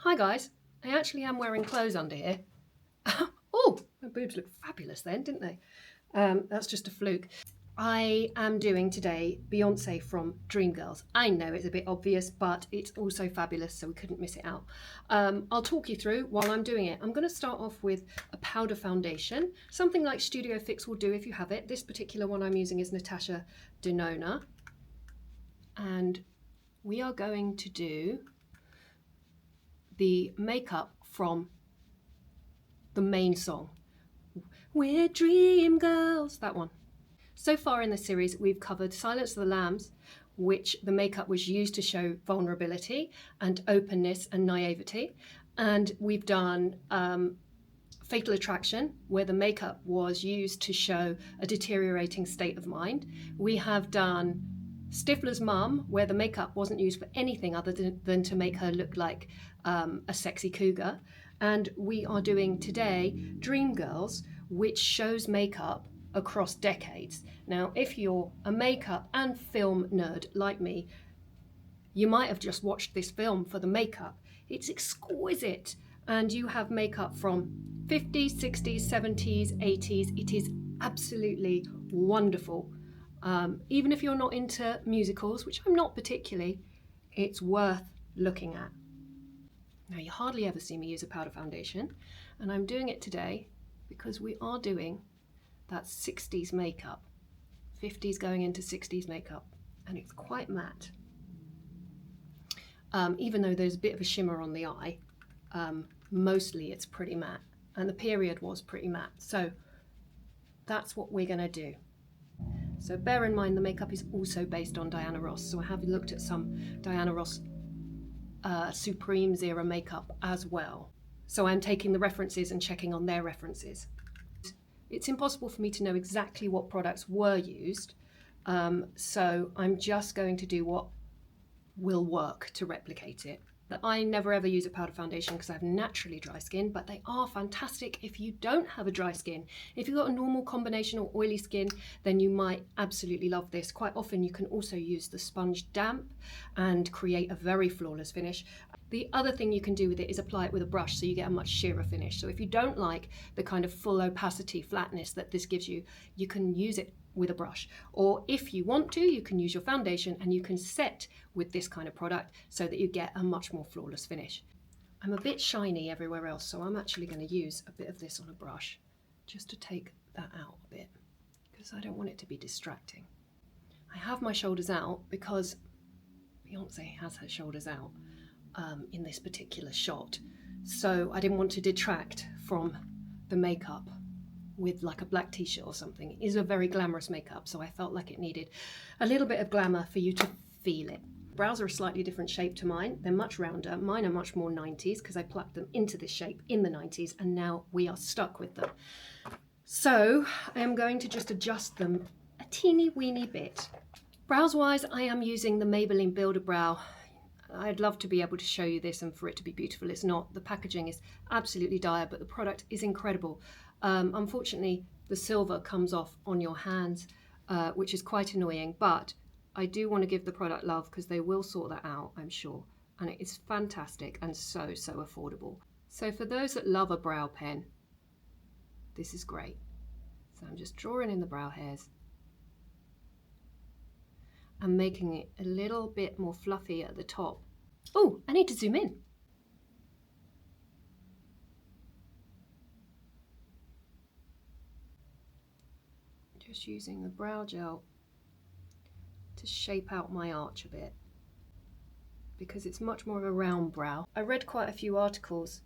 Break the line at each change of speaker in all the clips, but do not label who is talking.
Hi guys, I actually am wearing clothes under here. Oh, my boobs look fabulous then, didn't they? That's just a fluke. I am doing today Beyoncé from Dreamgirls. I know it's a bit obvious, but it's also fabulous, so we couldn't miss it out. I'll talk you through while I'm doing it. I'm going to start off with a powder foundation, something like Studio Fix will do if you have it. This particular one I'm using is Natasha Denona. And we are going to do the makeup from the main song. We're Dreamgirls, that one. So far in the series, we've covered Silence of the Lambs, which the makeup was used to show vulnerability and openness and naivety. And we've done Fatal Attraction, where the makeup was used to show a deteriorating state of mind. We have done Stifler's Mum, where the makeup wasn't used for anything other than to make her look like a sexy cougar. And we are doing today Dreamgirls, which shows makeup across decades. Now, if you're a makeup and film nerd like me, you might have just watched this film for the makeup. It's exquisite. And you have makeup from 50s, 60s, 70s, 80s. It is absolutely wonderful. Even if you're not into musicals, which I'm not particularly, it's worth looking at. Now, you hardly ever see me use a powder foundation, and I'm doing it today because we are doing that 60s makeup, 50s going into 60s makeup, and it's quite matte. Even though there's a bit of a shimmer on the eye, mostly it's pretty matte, and the period was pretty matte. So that's what we're going to do. So bear in mind the makeup is also based on Diana Ross. So I have looked at some Diana Ross Supremes era makeup as well. So I'm taking the references and checking on their references. It's impossible for me to know exactly what products were used. So I'm just going to do what will work to replicate it. I never ever use a powder foundation because I have naturally dry skin, but they are fantastic if you don't have a dry skin. If you've got a normal combination or oily skin, then you might absolutely love this. Quite often you can also use the sponge damp and create a very flawless finish. The other thing you can do with it is apply it with a brush so you get a much sheerer finish. So if you don't like the kind of full opacity flatness that this gives you, you can use it with a brush. Or if you want to, you can use your foundation and you can set with this kind of product so that you get a much more flawless finish. I'm a bit shiny everywhere else, so I'm actually going to use a bit of this on a brush just to take that out a bit because I don't want it to be distracting. I have my shoulders out because Beyoncé has her shoulders out in this particular shot, so I didn't want to detract from the makeup with like a black t-shirt or something. It is a very glamorous makeup, so I felt like it needed a little bit of glamour for you to feel it. Brows are a slightly different shape to mine. They're much rounder. Mine are much more 90s because I plucked them into this shape in the 90s and now we are stuck with them. So I am going to just adjust them a teeny weeny bit. Brows wise, I am using the Maybelline Builder Brow. I'd love to be able to show you this and for it to be beautiful. It's not. The packaging is absolutely dire, but the product is incredible. Unfortunately, the silver comes off on your hands, which is quite annoying, but I do want to give the product love because they will sort that out, I'm sure. And it is fantastic and so affordable. So for those that love a brow pen, this is great. So I'm just drawing in the brow hairs and making it a little bit more fluffy at the top. Oh, I need to zoom in. Just using the brow gel to shape out my arch a bit because it's much more of a round brow. I read quite a few articles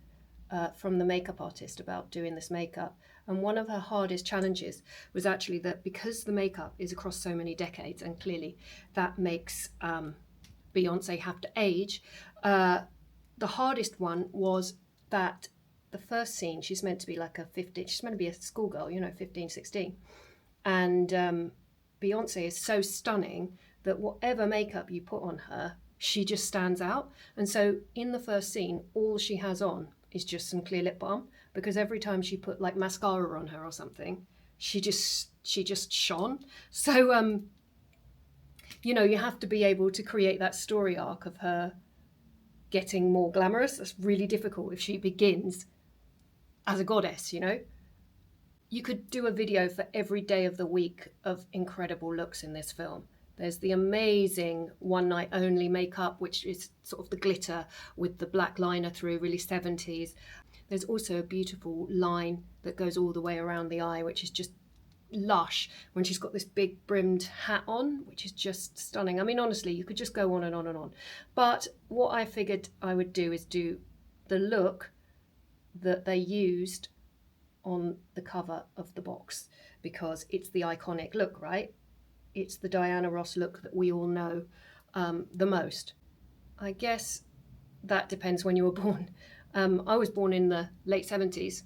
from the makeup artist about doing this makeup, and one of her hardest challenges was actually that because the makeup is across so many decades and clearly that makes Beyoncé have to age, the hardest one was that the first scene she's meant to be like she's meant to be a schoolgirl, 15, 16. And Beyoncé is so stunning that whatever makeup you put on her, she just stands out. And so in the first scene, all she has on is just some clear lip balm because every time she put like mascara on her or something, she just shone. So, you have to be able to create that story arc of her getting more glamorous. That's really difficult if she begins as a goddess, you know. You could do a video for every day of the week of incredible looks in this film. There's the amazing one night only makeup, which is sort of the glitter with the black liner through, really 70s. There's also a beautiful line that goes all the way around the eye, which is just lush when she's got this big brimmed hat on, which is just stunning. I mean, honestly, you could just go on and on and on. But what I figured I would do is do the look that they used on the cover of the box, because it's the iconic look, right? It's the Diana Ross look that we all know the most. I guess that depends when you were born. I was born in the late 70s,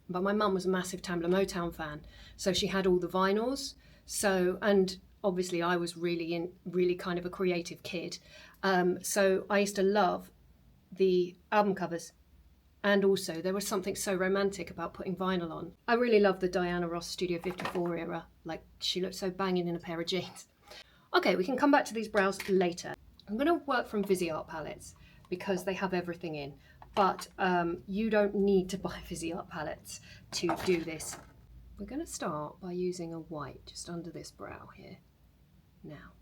but my mum was a massive Tambla Motown fan, so she had all the vinyls. So, and obviously I was really kind of a creative kid. So I used to love the album covers. And also there was something so romantic about putting vinyl on. I really love the Diana Ross Studio 54 era. Like, she looked so banging in a pair of jeans. Okay, we can come back to these brows later. I'm going to work from Viseart palettes because they have everything in. But you don't need to buy Viseart palettes to do this. We're going to start by using a white just under this brow here. Now,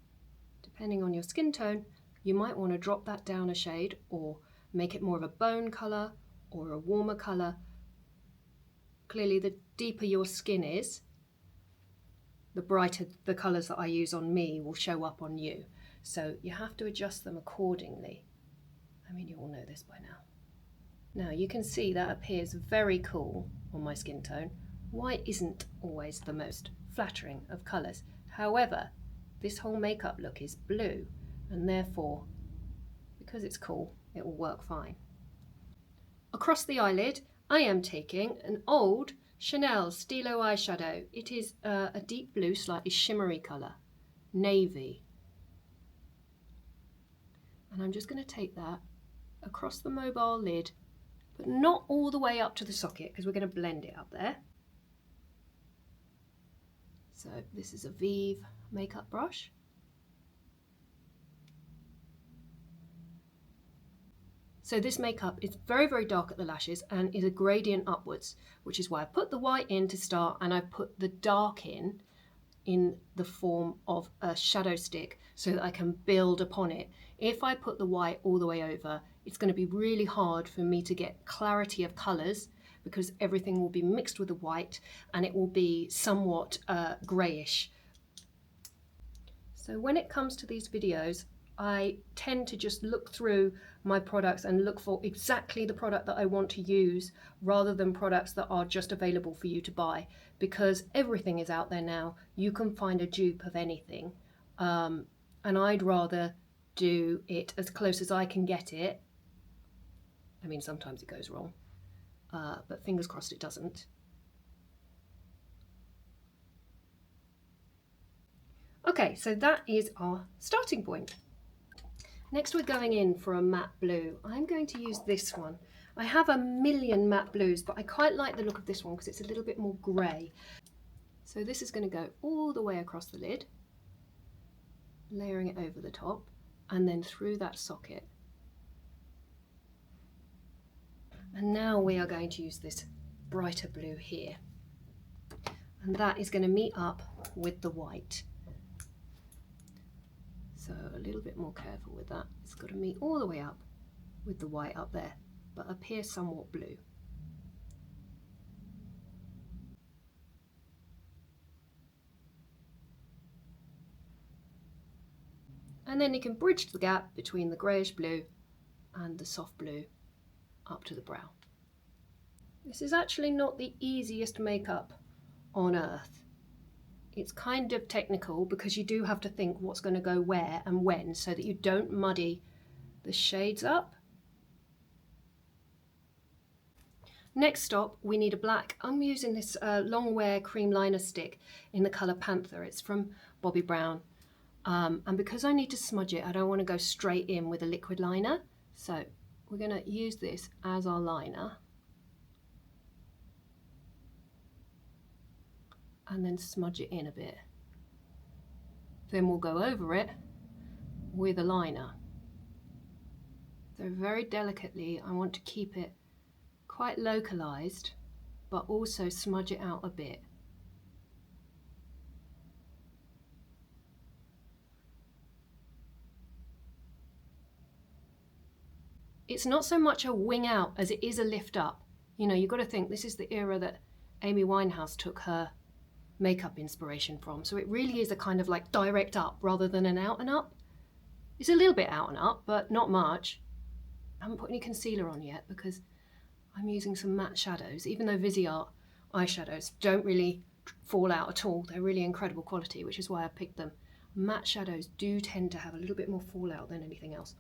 depending on your skin tone, you might want to drop that down a shade or make it more of a bone colour or a warmer colour. Clearly, the deeper your skin is, the brighter the colours that I use on me will show up on you. So you have to adjust them accordingly. I mean, you all know this by now. Now you can see that appears very cool on my skin tone. White isn't always the most flattering of colours. However, this whole makeup look is blue, and therefore, because it's cool, it will work fine. Across the eyelid, I am taking an old Chanel Stilo eyeshadow. It is a deep blue, slightly shimmery colour, navy. And I'm just going to take that across the mobile lid, but not all the way up to the socket, because we're going to blend it up there. So this is a Vive makeup brush. So this makeup is very, very dark at the lashes and is a gradient upwards, which is why I put the white in to start, and I put the dark in the form of a shadow stick so that I can build upon it. If I put the white all the way over, it's going to be really hard for me to get clarity of colours, because everything will be mixed with the white and it will be somewhat greyish. So when it comes to these videos, I tend to just look through my products and look for exactly the product that I want to use, rather than products that are just available for you to buy, because everything is out there now. You can find a dupe of anything, and I'd rather do it as close as I can get it. I mean, sometimes it goes wrong, but fingers crossed it doesn't. Okay, so that is our starting point. Next we're going in for a matte blue. I'm going to use this one. I have a million matte blues, but I quite like the look of this one because it's a little bit more grey. So this is going to go all the way across the lid, layering it over the top, and then through that socket. And now we are going to use this brighter blue here. And that is going to meet up with the white. So a little bit more careful with that. It's got to meet all the way up with the white up there, but appear somewhat blue. And then you can bridge the gap between the greyish blue and the soft blue up to the brow. This is actually not the easiest makeup on earth. It's kind of technical because you do have to think what's going to go where and when, so that you don't muddy the shades up. Next stop, we need a black. I'm using this long wear cream liner stick in the colour Panther. It's from Bobbi Brown. And because I need to smudge it, I don't want to go straight in with a liquid liner. So we're going to use this as our liner. And then smudge it in a bit. Then we'll go over it with a liner. So very delicately, I want to keep it quite localized, but also smudge it out a bit. It's not so much a wing out as it is a lift up. You know, you've got to think this is the era that Amy Winehouse took her makeup inspiration from. So it really is a kind of like direct up rather than an out and up. It's a little bit out and up, but not much. I haven't put any concealer on yet because I'm using some matte shadows, even though Viseart eyeshadows don't really fall out at all. They're really incredible quality, which is why I picked them. Matte shadows do tend to have a little bit more fallout than anything else.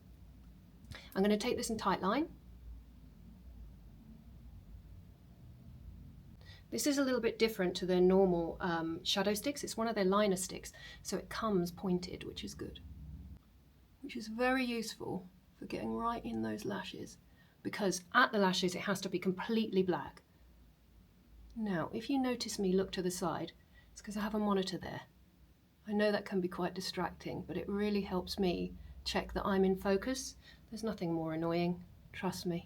I'm going to take this in tight line. This is a little bit different to their normal shadow sticks. It's one of their liner sticks, so it comes pointed, which is good. Which is very useful for getting right in those lashes, because at the lashes it has to be completely black. Now, if you notice me look to the side, it's because I have a monitor there. I know that can be quite distracting, but it really helps me check that I'm in focus. There's nothing more annoying, trust me.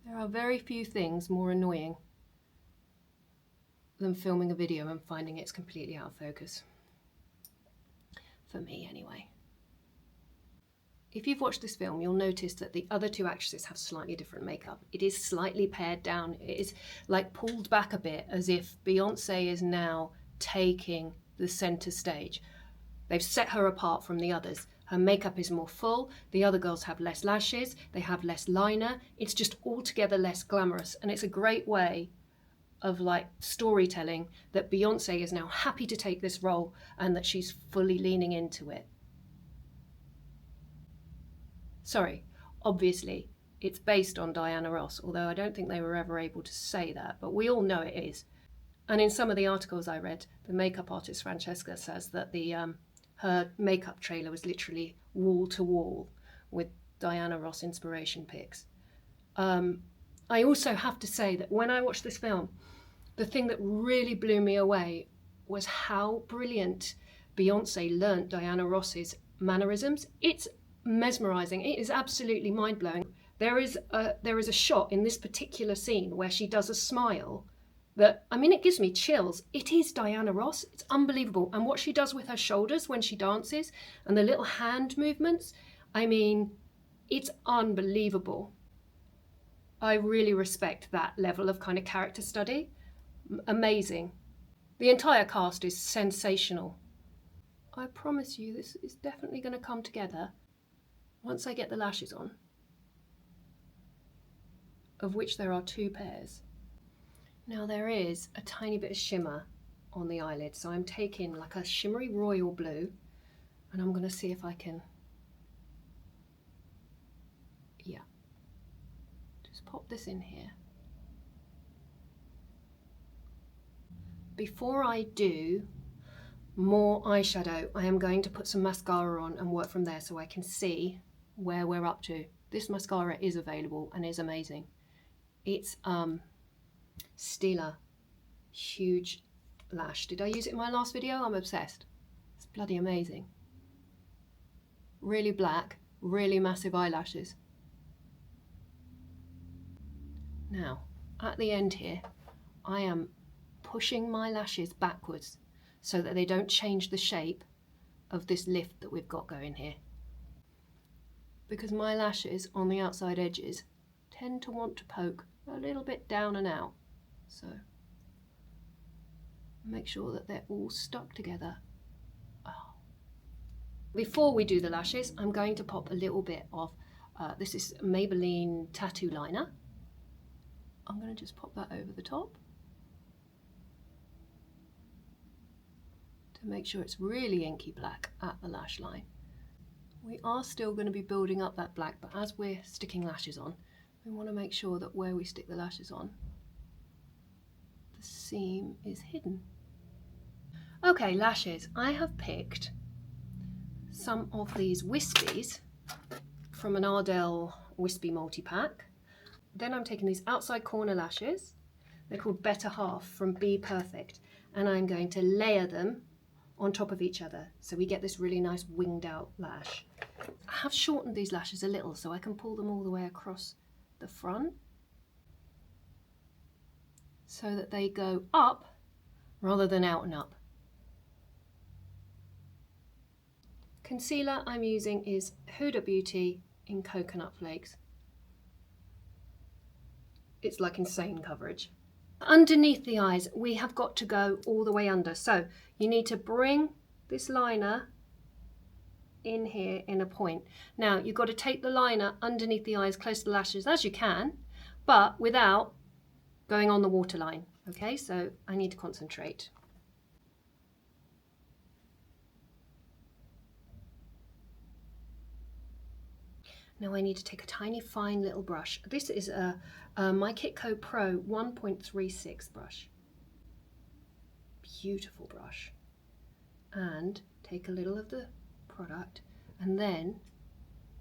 There are very few things more annoying than filming a video and finding it's completely out of focus. For me, anyway. If you've watched this film, you'll notice that the other two actresses have slightly different makeup. It is slightly pared down. It is like pulled back a bit, as if Beyoncé is now taking the center stage. They've set her apart from the others. Her makeup is more full. The other girls have less lashes. They have less liner. It's just altogether less glamorous. And it's a great way of like storytelling that Beyoncé is now happy to take this role and that she's fully leaning into it. Sorry, obviously it's based on Diana Ross, although I don't think they were ever able to say that, but we all know it is. And in some of the articles I read, the makeup artist Francesca says that her makeup trailer was literally wall to wall with Diana Ross inspiration pics. I also have to say that when I watched this film, the thing that really blew me away was how brilliant Beyoncé learnt Diana Ross's mannerisms. It's mesmerizing. It is absolutely mind-blowing. There is a shot in this particular scene where she does a smile that, I mean, it gives me chills. It is Diana Ross. It's unbelievable. And what she does with her shoulders when she dances and the little hand movements, I mean, it's unbelievable. I really respect that level of kind of character study. Amazing. The entire cast is sensational. I promise you this is definitely going to come together once I get the lashes on, of which there are 2 pairs. Now there is a tiny bit of shimmer on the eyelid, so I'm taking like a shimmery royal blue and I'm going to see if I can, yeah, just pop this in here. Before I do more eyeshadow, I am going to put some mascara on and work from there so I can see where we're up to. This mascara is available and is amazing. It's Stila Huge Lash. Did I use it in my last video? I'm obsessed. It's bloody amazing. Really black, really massive eyelashes. Now, at the end here, I am pushing my lashes backwards so that they don't change the shape of this lift that we've got going here. Because my lashes on the outside edges tend to want to poke a little bit down and out. So make sure that they're all stuck together. Oh. Before we do the lashes, I'm going to pop a little bit of, this is Maybelline Tattoo Liner. I'm going to just pop that over the top to make sure it's really inky black at the lash line. We are still going to be building up that black, but as we're sticking lashes on, we want to make sure that where we stick the lashes on, the seam is hidden. Okay, lashes. I have picked some of these wispies from an Ardell Wispy multi-pack. Then I'm taking these outside corner lashes. They're called Better Half from Be Perfect, and I'm going to layer them on top of each other. So we get this really nice winged out lash. I have shortened these lashes a little so I can pull them all the way across the front so that they go up rather than out and up. Concealer I'm using is Huda Beauty in Coconut Flakes. It's like insane coverage. Underneath the eyes, we have got to go all the way under. So you need to bring this liner in here in a point. Now you've got to take the liner underneath the eyes close to the lashes as you can, but without going on the waterline. Okay, so I need to concentrate. Now I need to take a tiny fine little brush. This is my Kitco Pro 1.36 brush. Beautiful brush. And take a little of the product, and then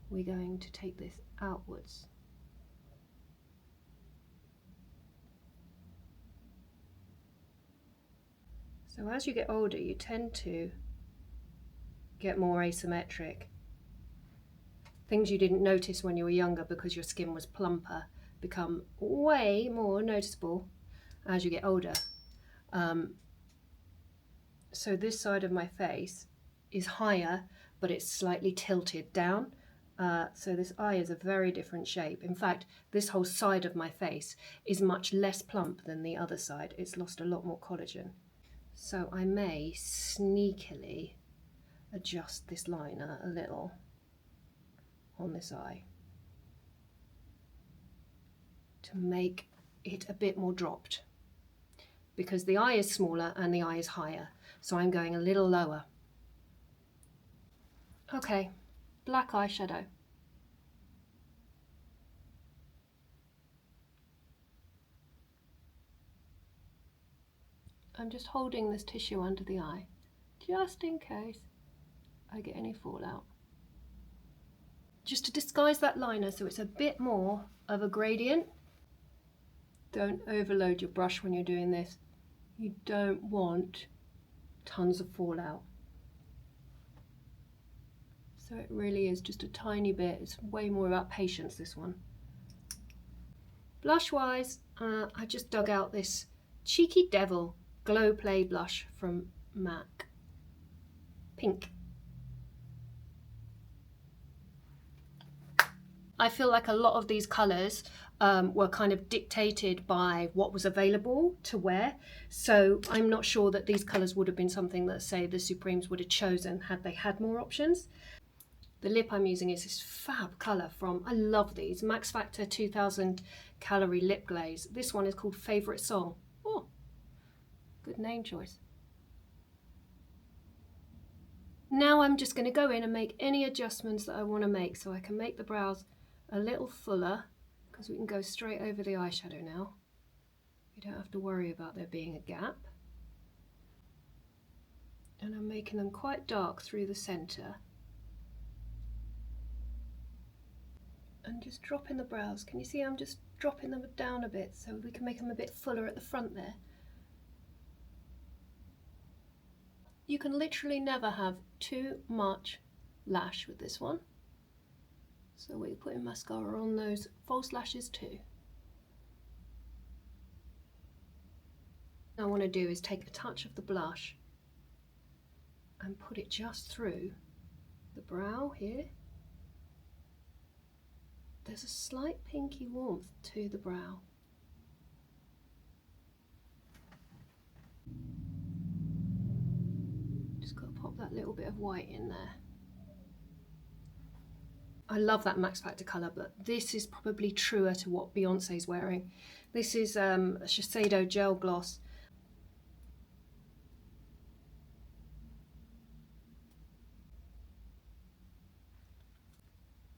we're going to take this outwards. So as you get older, you tend to get more asymmetric. Things you didn't notice when you were younger because your skin was plumper become way more noticeable as you get older. So this side of my face is higher, but it's slightly tilted down. So this eye is a very different shape. In fact, this whole side of my face is much less plump than the other side. It's lost a lot more collagen. So I may sneakily adjust this liner a little on this eye to make it a bit more dropped, because the eye is smaller and the eye is higher. So I'm going a little lower. Okay, black eyeshadow. I'm just holding this tissue under the eye, just in case I get any fallout. Just to disguise that liner so it's a bit more of a gradient. Don't overload your brush when you're doing this. You don't want tons of fallout. So it really is just a tiny bit. It's way more about patience, this one. Blush wise, I just dug out this Cheeky Devil Glow Play blush from MAC. Pink. I feel like a lot of these colours were kind of dictated by what was available to wear. So I'm not sure that these colours would have been something that, say, the Supremes would have chosen had they had more options. The lip I'm using is this fab colour from, I love these, Max Factor 2000 Calorie Lip Glaze. This one is called Favourite Song. Oh, good name choice. Now I'm just going to go in and make any adjustments that I want to make, so I can make the brows a little fuller, because we can go straight over the eyeshadow now. You don't have to worry about there being a gap. And I'm making them quite dark through the centre. And just dropping the brows. Can you see I'm just dropping them down a bit so we can make them a bit fuller at the front there. You can literally never have too much lash with this one. So we're putting mascara on those false lashes too. What I want to do is take a touch of the blush and put it just through the brow here. There's a slight pinky warmth to the brow. Just got to pop that little bit of white in there. I love that Max Factor colour, but this is probably truer to what Beyonce's wearing. This is a Shiseido Gel Gloss.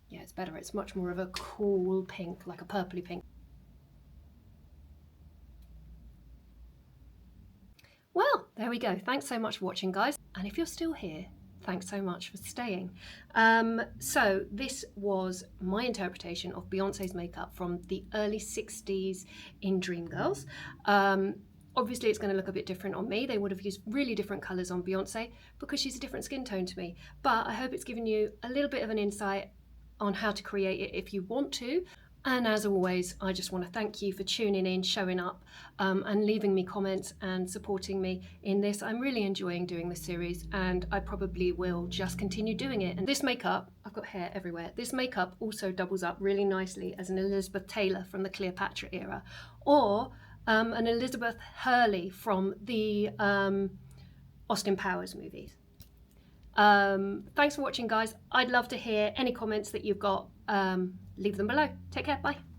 Yeah, it's better. It's much more of a cool pink, like a purpley pink. Well, there we go. Thanks so much for watching, guys. And if you're still here, thanks so much for staying. So this was my interpretation of Beyonce's makeup from the early 60s in Dreamgirls. Obviously it's going to look a bit different on me. They would have used really different colours on Beyoncé because she's a different skin tone to me. But I hope it's given you a little bit of an insight on how to create it if you want to. And as always, I just want to thank you for tuning in, showing up, and leaving me comments and supporting me in this. I'm really enjoying doing this series, and I probably will just continue doing it. And this makeup, I've got hair everywhere, this makeup also doubles up really nicely as an Elizabeth Taylor from the Cleopatra era, or an Elizabeth Hurley from the Austin Powers movies. Thanks for watching, guys. I'd love to hear any comments that you've got. Leave them below. Take care. Bye.